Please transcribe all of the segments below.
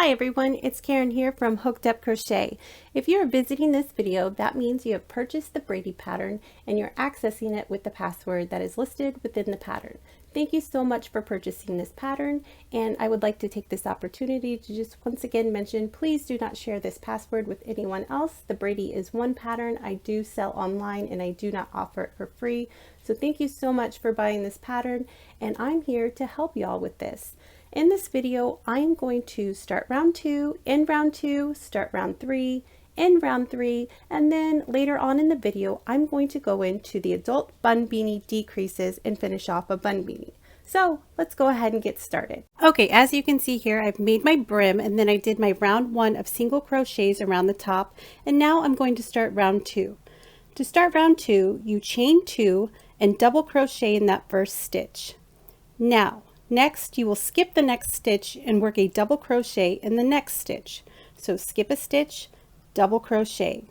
Hi everyone, it's Karen here from Hooked Up Crochet. If you're visiting this video, that means you have purchased the Braidy pattern and you're accessing it with the password that is listed within the pattern. Thank you so much for purchasing this pattern, and I would like to take this opportunity to just once again mention, please do not share this password with anyone else. The Braidy is one pattern I do sell online and I do not offer it for free. So thank you so much for buying this pattern, and I'm here to help y'all with this. In this video, I'm going to start round 2, end round 2, start round 3, end round 3, and then later on in the video, I'm going to go into the adult bun beanie decreases and finish off a bun beanie. So let's go ahead and get started. Okay, as you can see here, I've made my brim and then I did my round 1 of single crochets around the top, and now I'm going to start round 2. To start round 2, you chain 2 and double crochet in that first stitch. Now, next, you will skip the next stitch and work a double crochet in the next stitch. So skip a stitch, double crochet.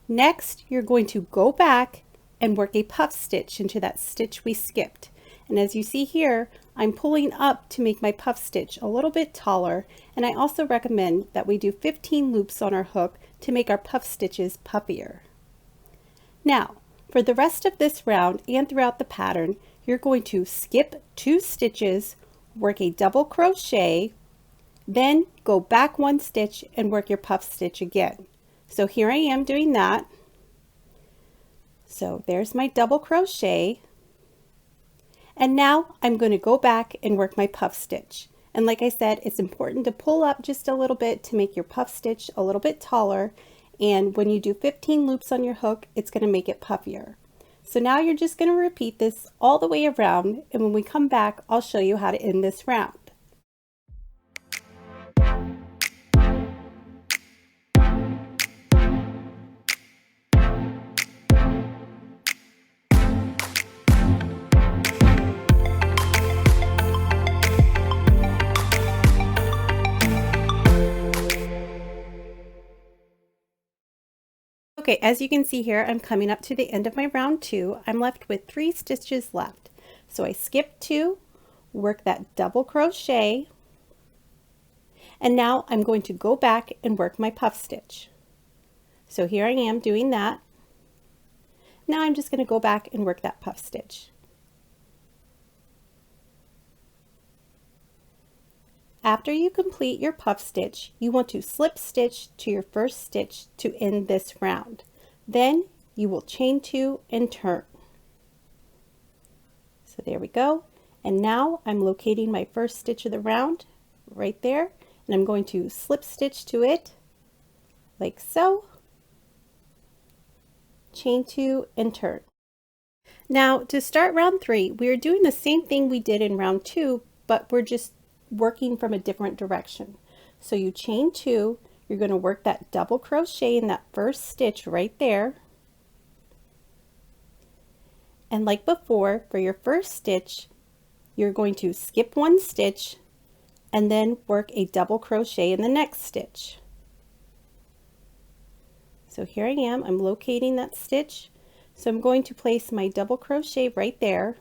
Next, you're going to go back and work a puff stitch into that stitch we skipped. And as you see here, I'm pulling up to make my puff stitch a little bit taller, and I also recommend that we do 15 loops on our hook to make our puff stitches puffier. Now, for the rest of this round and throughout the pattern, you're going to skip 2 stitches, work a double crochet, then go back 1 stitch and work your puff stitch again. So here I am doing that. So there's my double crochet. And now I'm going to go back and work my puff stitch. And like I said, it's important to pull up just a little bit to make your puff stitch a little bit taller. And when you do 15 loops on your hook, it's going to make it puffier. So now you're just going to repeat this all the way around, and when we come back, I'll show you how to end this round. Okay, as you can see here, I'm coming up to the end of my round 2. I'm left with 3 stitches left. So I skip 2, work that double crochet, and now I'm going to go back and work my puff stitch. So here I am doing that. Now I'm just going to go back and work that puff stitch. After you complete your puff stitch, you want to slip stitch to your first stitch to end this round. Then you will chain 2 and turn. So there we go. And now I'm locating my first stitch of the round right there, and I'm going to slip stitch to it like so, chain 2 and turn. Now to start round 3, we are doing the same thing we did in round 2, but we're just working from a different direction. So you chain 2, you're going to work that double crochet in that first stitch right there, and like before, for your first stitch you're going to skip 1 stitch and then work a double crochet in the next stitch. So here I am, I'm locating that stitch, so I'm going to place my double crochet right there.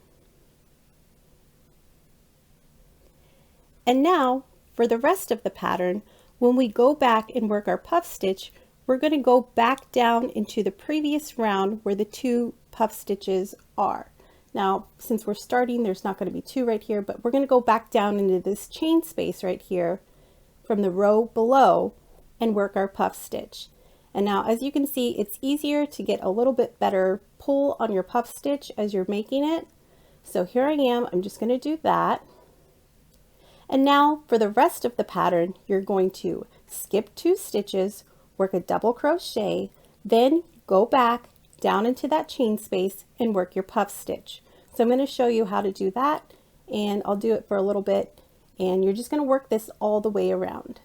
And now for the rest of the pattern, when we go back and work our puff stitch, we're going to go back down into the previous round where the 2 puff stitches are. Now, since we're starting, there's not going to be 2 right here, but we're going to go back down into this chain space right here from the row below and work our puff stitch. And now, as you can see, it's easier to get a little bit better pull on your puff stitch as you're making it. So here I am, I'm just going to do that. And now for the rest of the pattern, you're going to skip 2 stitches, work a double crochet, then go back down into that chain space and work your puff stitch. So I'm going to show you how to do that, and I'll do it for a little bit, and you're just going to work this all the way around.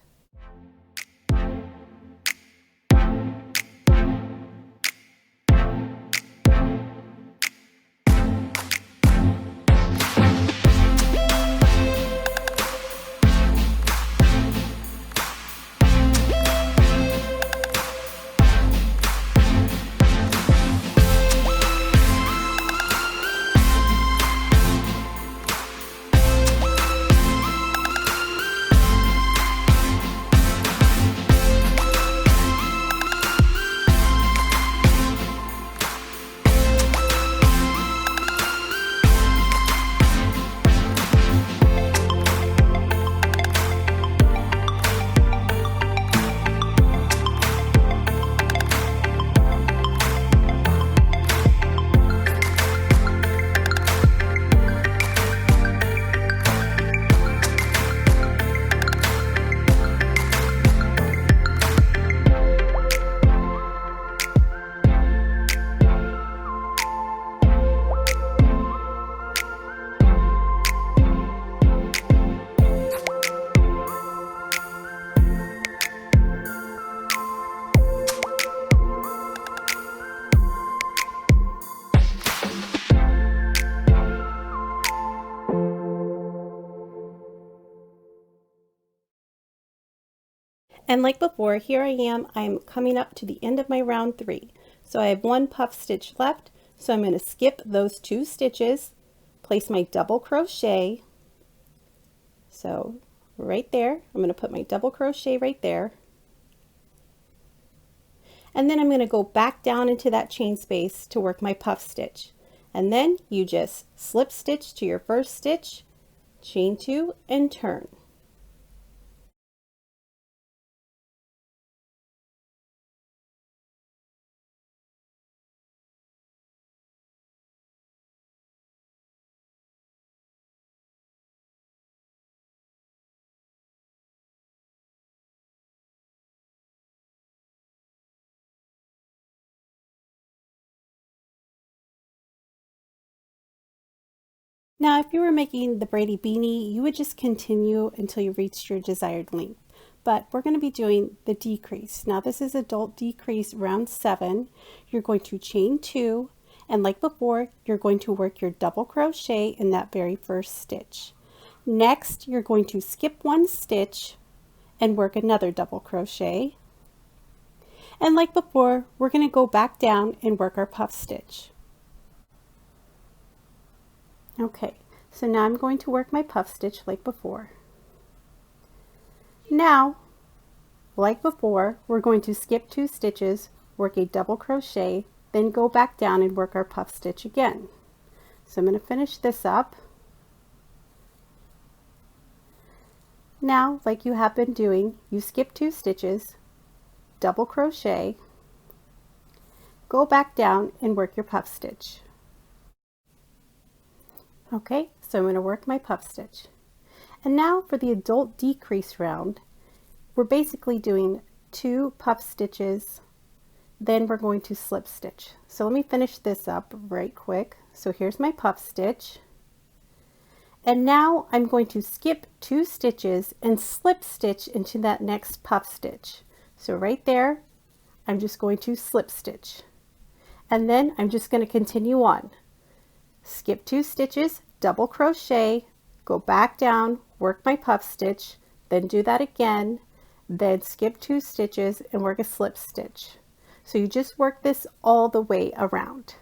And like before, here I am, I'm coming up to the end of my round 3. So I have 1 puff stitch left, so I'm going to skip those 2 stitches, place my double crochet, so right there, I'm going to put my double crochet right there, and then I'm going to go back down into that chain space to work my puff stitch. And then you just slip stitch to your first stitch, chain 2, and turn. Now, if you were making the Braidy beanie, you would just continue until you reached your desired length. But we're going to be doing the decrease. Now, this is adult decrease round 7. You're going to chain 2, and like before, you're going to work your double crochet in that very first stitch. Next, you're going to skip 1 stitch and work another double crochet. And like before, we're going to go back down and work our puff stitch. Okay, so now I'm going to work my puff stitch like before. Now, like before, we're going to skip 2 stitches, work a double crochet, then go back down and work our puff stitch again. So I'm going to finish this up. Now, like you have been doing, you skip 2 stitches, double crochet, go back down and work your puff stitch. Okay, so I'm going to work my puff stitch. And now for the adult decrease round, we're basically doing 2 puff stitches, then we're going to slip stitch. So let me finish this up right quick. So here's my puff stitch. And now I'm going to skip 2 stitches and slip stitch into that next puff stitch. So right there, I'm just going to slip stitch. And then I'm just going to continue on. Skip 2 stitches, double crochet, go back down, work my puff stitch, then do that again, then skip 2 stitches and work a slip stitch. So you just work this all the way around.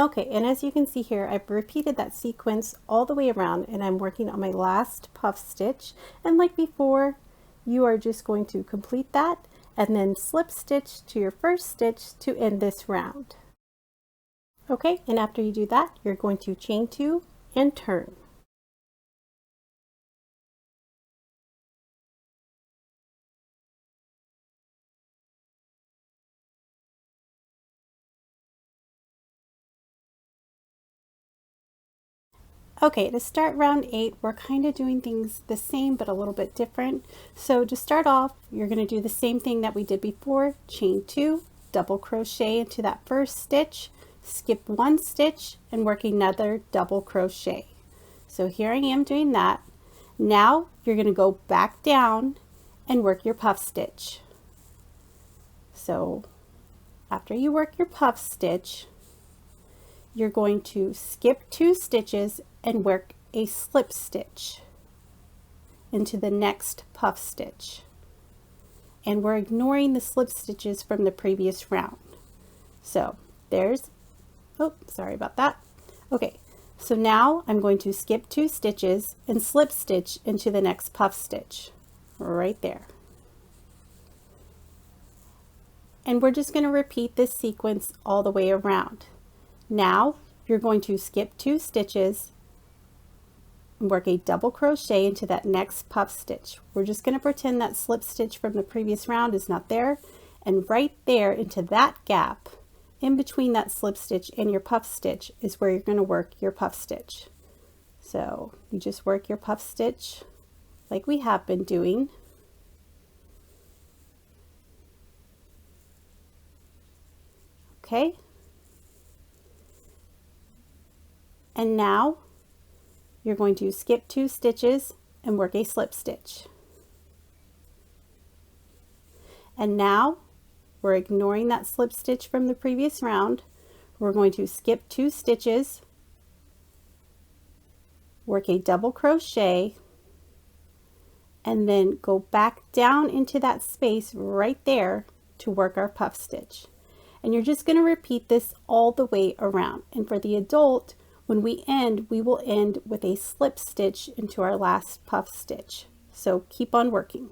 Okay, and as you can see here, I've repeated that sequence all the way around, and I'm working on my last puff stitch. And like before, you are just going to complete that and then slip stitch to your first stitch to end this round. Okay, and after you do that, you're going to chain 2 and turn. Okay, to start round 8, we're kind of doing things the same but a little bit different. So to start off, you're going to do the same thing that we did before, chain 2, double crochet into that first stitch, skip 1 stitch, and work another double crochet. So here I am doing that. Now you're going to go back down and work your puff stitch. So after you work your puff stitch, you're going to skip 2 stitches and work a slip stitch into the next puff stitch. And we're ignoring the slip stitches from the previous round. So there's, oh, sorry about that. Okay, so now I'm going to skip 2 stitches and slip stitch into the next puff stitch right there. And we're just going to repeat this sequence all the way around. Now you're going to skip 2 stitches and work a double crochet into that next puff stitch. We're just going to pretend that slip stitch from the previous round is not there, and right there into that gap in between that slip stitch and your puff stitch is where you're going to work your puff stitch. So you just work your puff stitch like we have been doing. Okay. And now you're going to skip 2 stitches and work a slip stitch. And now we're ignoring that slip stitch from the previous round. We're going to skip 2 stitches, work a double crochet, and then go back down into that space right there to work our puff stitch. And you're just going to repeat this all the way around. And for the adult, when we end, we will end with a slip stitch into our last puff stitch. So keep on working.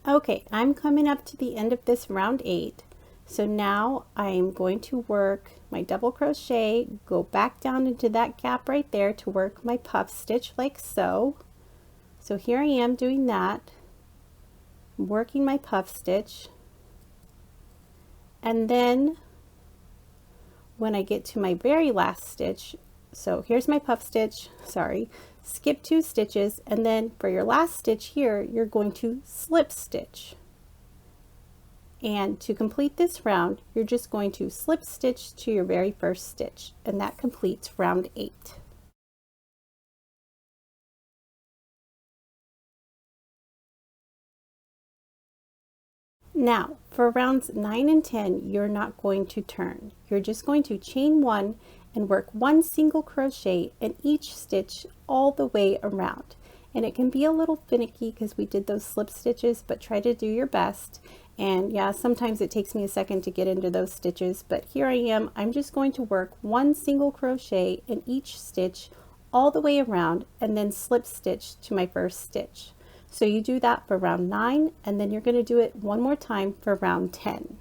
Okay, I'm coming up to the end of this round 8. So now I'm going to work my double crochet, go back down into that gap right there to work my puff stitch like so. So here I am doing that, working my puff stitch. And then when I get to my very last stitch, so here's my puff stitch, sorry, skip 2 stitches, and then for your last stitch here, you're going to slip stitch. And to complete this round, you're just going to slip stitch to your very first stitch, and that completes round 8. Now, for rounds 9 and 10, you're not going to turn. You're just going to chain 1 and work 1 single crochet in each stitch all the way around. And it can be a little finicky because we did those slip stitches, but try to do your best. And yeah, sometimes it takes me a second to get into those stitches, but here I am. I'm just going to work 1 single crochet in each stitch all the way around and then slip stitch to my first stitch. So you do that for round 9, and then you're going to do it one more time for round 10.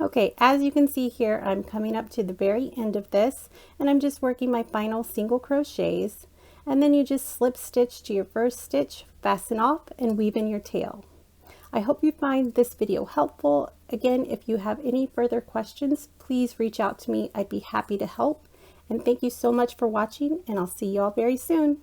Okay, as you can see here, I'm coming up to the very end of this, and I'm just working my final single crochets, and then you just slip stitch to your first stitch, fasten off, and weave in your tail. I hope you find this video helpful. Again, if you have any further questions, please reach out to me. I'd be happy to help. And thank you so much for watching, and I'll see you all very soon.